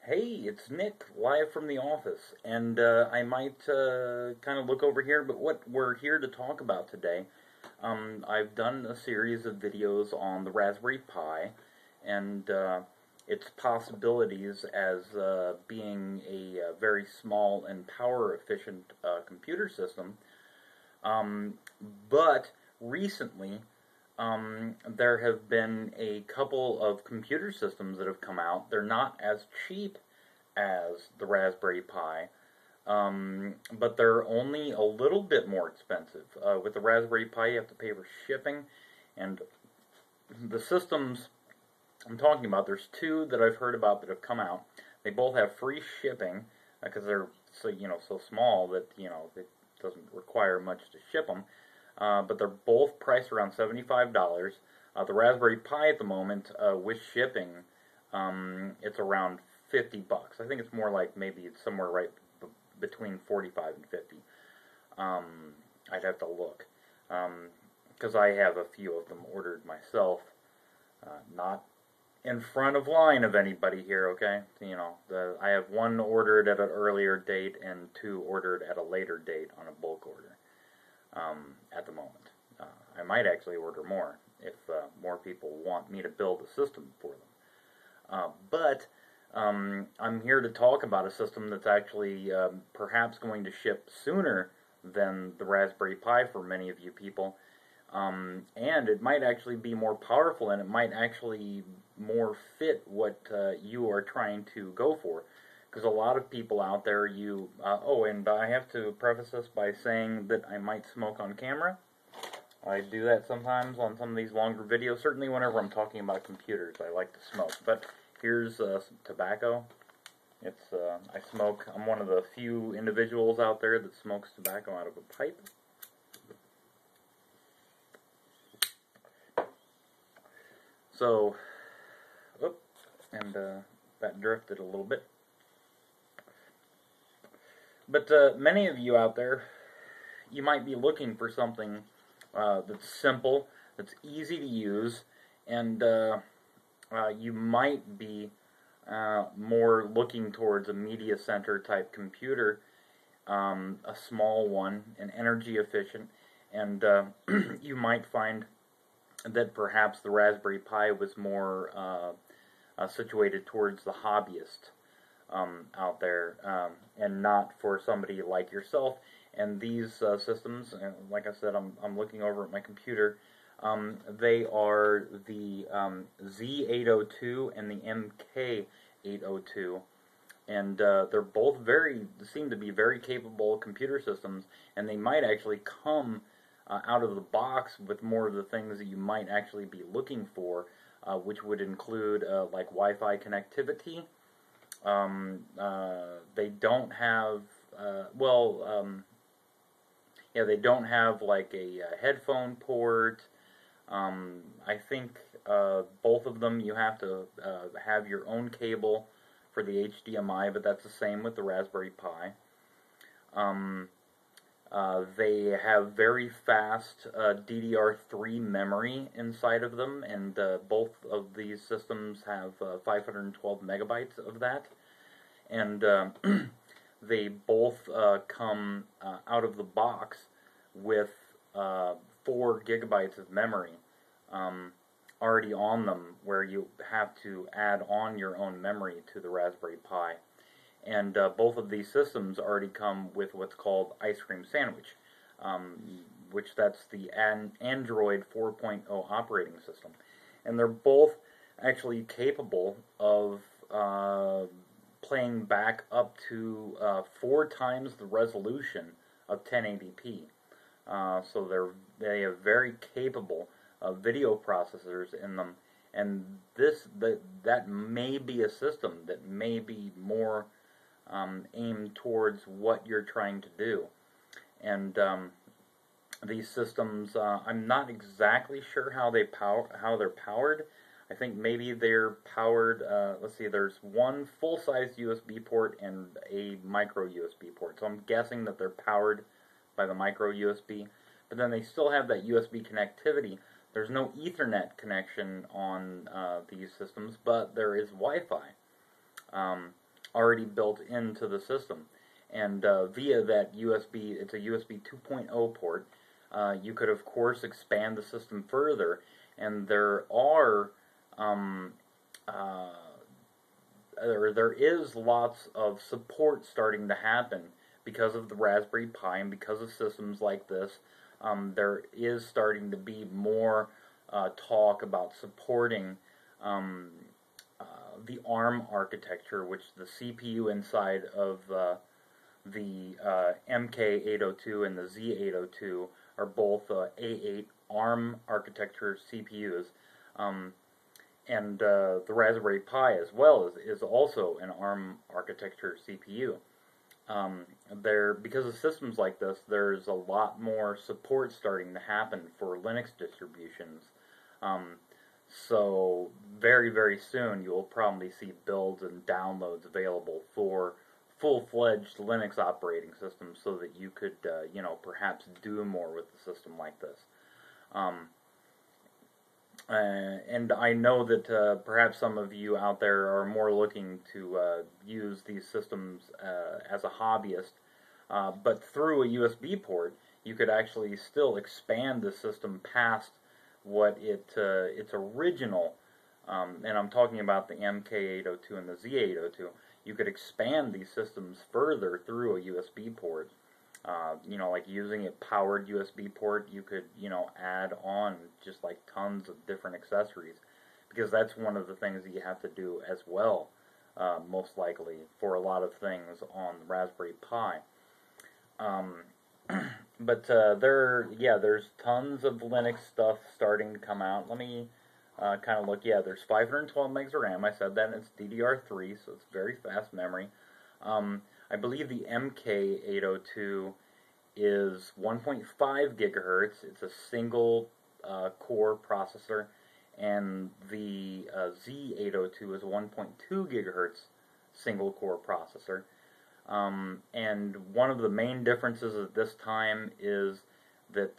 Hey, it's Nick, live from the office, and I might kind of look over here, but what we're here to talk about today, I've done a series of videos on the Raspberry Pi, and its possibilities as being a very small and power-efficient computer system, but recently, there have been a couple of computer systems that have come out. They're not as cheap as the Raspberry Pi, but they're only a little bit more expensive. With the Raspberry Pi, you have to pay for shipping, and the systems I'm talking about, there's two that I've heard about that have come out. They both have free shipping, because they're so small that it doesn't require much to ship them. But they're both priced around $75. The Raspberry Pi at the moment, with shipping, it's around $50. I think it's more like maybe it's somewhere right between 45 and 50. I'd have to look, because I have a few of them ordered myself, not in front of line of anybody here, okay? I have one ordered at an earlier date and two ordered at a later date on a bulk order. At the moment. I might actually order more if more people want me to build a system for them. But I'm here to talk about a system that's actually perhaps going to ship sooner than the Raspberry Pi for many of you people. And it might actually be more powerful, and it might actually more fit what you are trying to go for. Because a lot of people out there, and I have to preface this by saying that I might smoke on camera. I do that sometimes on some of these longer videos. Certainly whenever I'm talking about computers, I like to smoke. But here's some tobacco. I smoke. I'm one of the few individuals out there that smokes tobacco out of a pipe. So, that drifted a little bit. But many of you out there, you might be looking for something that's simple, that's easy to use, and you might be more looking towards a media center type computer, a small one, and energy efficient, and you might find that perhaps the Raspberry Pi was more situated towards the hobbyist out there, and not for somebody like yourself. And these systems, like I said, I'm looking over at my computer. They are the Z802 and the MK802, and they're both seem to be very capable computer systems, and they might actually come out of the box with more of the things that you might actually be looking for, which would include like Wi-Fi connectivity. They don't have, they don't have like a headphone port. I think both of them you have to have your own cable for the HDMI, but that's the same with the Raspberry Pi. They have very fast DDR3 memory inside of them, and both of these systems have 512 megabytes of that. And they both come out of the box with 4 gigabytes of memory already on them, where you have to add on your own memory to the Raspberry Pi. And both of these systems already come with what's called Ice Cream Sandwich, which that's the Android 4.0 operating system. And they're both actually capable of playing back up to 4 times the resolution of 1080p. So they have very capable video processors in them, and that may be a system that may be more aimed towards what you're trying to do. And these systems, I'm not exactly sure how they're powered. I think maybe they're powered, let's see, there's one full-size USB port and a micro USB port. So I'm guessing that they're powered by the micro USB. But then they still have that USB connectivity. There's no Ethernet connection on these systems, but there is Wi-Fi. already built into the system. And via that USB, it's a USB 2.0 port, you could of course expand the system further, and there are there is lots of support starting to happen because of the Raspberry Pi and because of systems like this. There is starting to be more talk about supporting the ARM architecture, which the CPU inside of the MK802 and the Z802 are both A8 ARM architecture CPUs. And the Raspberry Pi as well is also an ARM architecture CPU. Because of systems like this, there's a lot more support starting to happen for Linux distributions. So very, very soon you'll probably see builds and downloads available for full-fledged Linux operating systems, so that you could, perhaps do more with the system like this. And I know that perhaps some of you out there are more looking to use these systems as a hobbyist, but through a USB port, you could actually still expand the system past what its original, and I'm talking about the MK802 and the Z802, you could expand these systems further through a USB port. Like using a powered USB port, you could, add on just like tons of different accessories, because that's one of the things that you have to do as well, most likely, for a lot of things on the Raspberry Pi. But there's tons of Linux stuff starting to come out. Let me kind of look. Yeah, there's 512 megs of RAM. I said that, and it's DDR3, so it's very fast memory. I believe the MK802 is 1.5 gigahertz. It's a single core processor, and the Z802 is 1.2 gigahertz single core processor. And one of the main differences at this time is that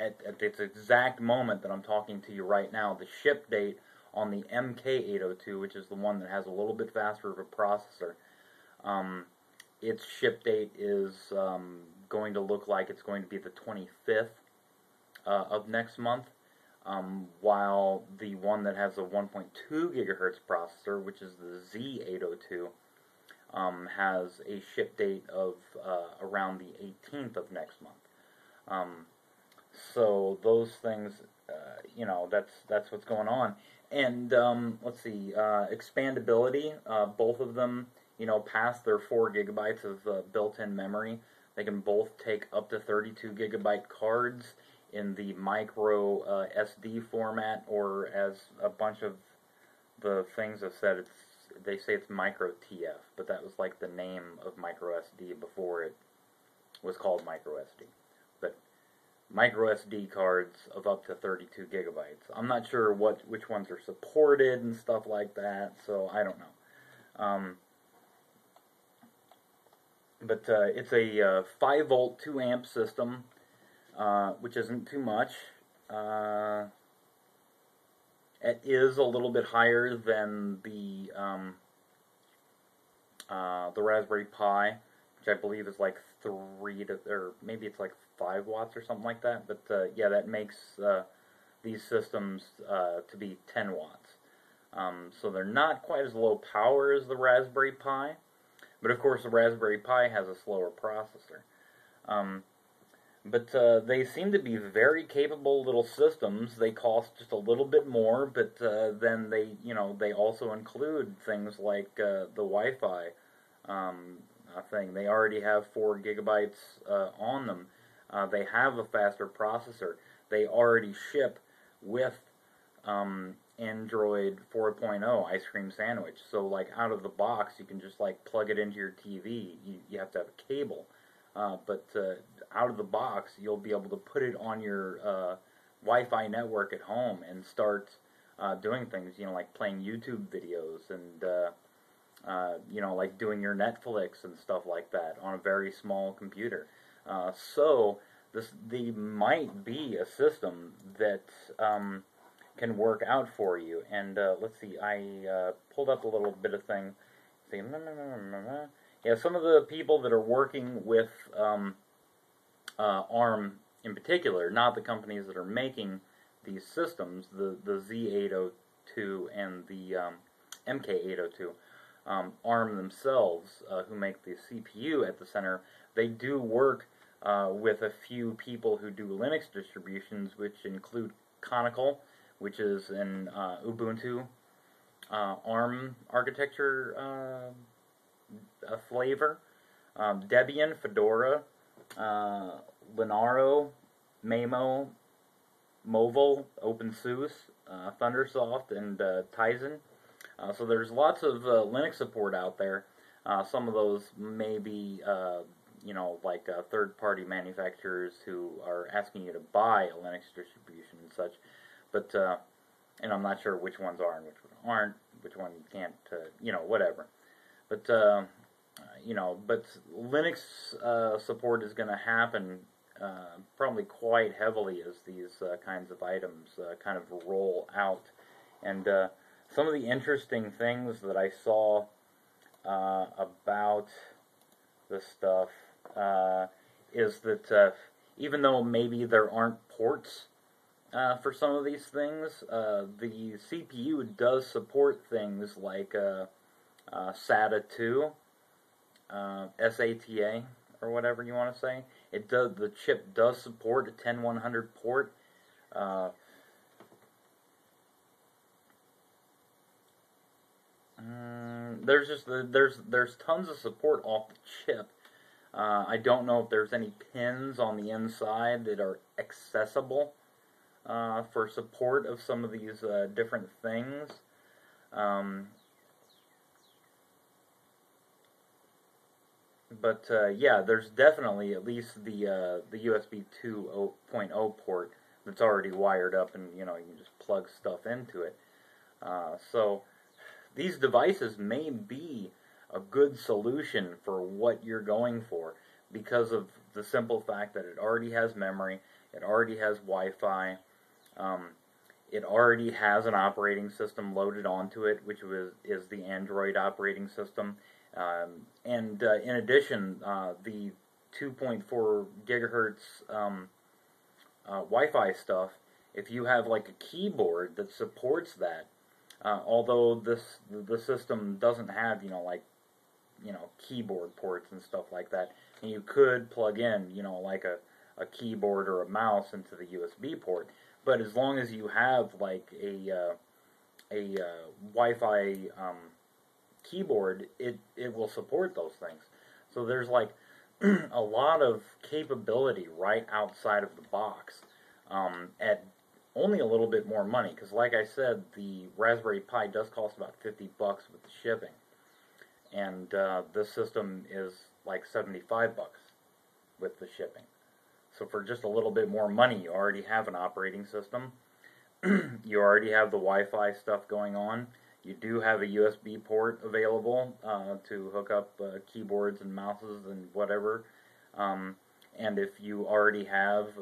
at this exact moment that I'm talking to you right now, the ship date on the MK802, which is the one that has a little bit faster of a processor, its ship date is going to look like it's going to be the 25th of next month, while the one that has a 1.2 gigahertz processor, which is the Z802, has a ship date of around the 18th of next month. So those things, that's what's going on. And let's see, expandability, both of them, past their 4 gigabytes of built-in memory. They can both take up to 32 gigabyte cards in the micro SD format, or as a bunch of the things have said, they say it's micro TF, but that was like the name of micro SD before it was called micro SD. But micro SD cards of up to 32 gigabytes. I'm not sure which ones are supported and stuff like that, so I don't know. But it's a 5 volt 2 amp system, which isn't too much. It is a little bit higher than the Raspberry Pi, which I believe is like 3 to, or maybe it's like 5 watts or something like that. But yeah, that makes these systems to be 10 watts. So they're not quite as low power as the Raspberry Pi, but of course the Raspberry Pi has a slower processor. But they seem to be very capable little systems. They cost just a little bit more, but then they also include things like the Wi-Fi thing. They already have 4 gigabytes on them. They have a faster processor. They already ship with Android 4.0 Ice Cream Sandwich. So like out of the box, you can just like plug it into your TV. You have to have a cable. But out of the box, you'll be able to put it on your Wi-Fi network at home and start doing things, like playing YouTube videos and, like doing your Netflix and stuff like that on a very small computer. So they might be a system that can work out for you. And let's see, I pulled up a little bit of thing see, yeah, some of the people that are working with ARM in particular, not the companies that are making these systems, the Z802 and the MK802, ARM themselves, who make the CPU at the center, they do work with a few people who do Linux distributions, which include Conical, which is an Ubuntu ARM architecture flavor, Debian, Fedora, Linaro, Mamo, Movil, OpenSUSE, Thundersoft, and Tizen. So there's lots of Linux support out there. Some of those may be, like third-party manufacturers who are asking you to buy a Linux distribution and such. But, and I'm not sure which ones are and which ones aren't, which one you can't, whatever. But, but Linux support is going to happen probably quite heavily as these kinds of items kind of roll out. And some of the interesting things that I saw about this stuff is that even though maybe there aren't ports for some of these things, the CPU does support things like SATA 2, SATA, or whatever you want to say. It does. The chip does support a 10100 port. There's tons of support off the chip. I don't know if there's any pins on the inside that are accessible for support of some of these different things. But yeah, there's definitely at least the USB 2.0 port that's already wired up, and you can just plug stuff into it. So these devices may be a good solution for what you're going for because of the simple fact that it already has memory, it already has Wi-Fi, it already has an operating system loaded onto it, which is the Android operating system. And in addition, the 2.4 gigahertz Wi-Fi stuff, if you have like a keyboard that supports that, although the system doesn't have keyboard ports and stuff like that, and you could plug in like a keyboard or a mouse into the USB port, but as long as you have like a Wi-Fi keyboard, it will support those things. So there's like a lot of capability right outside of the box at only a little bit more money, because like I said, the Raspberry Pi does cost about $50 with the shipping, and this system is like $75 with the shipping. So for just a little bit more money, you already have an operating system, you already have the Wi-Fi stuff going on, you do have a USB port available to hook up keyboards and mouses and whatever, and if you already have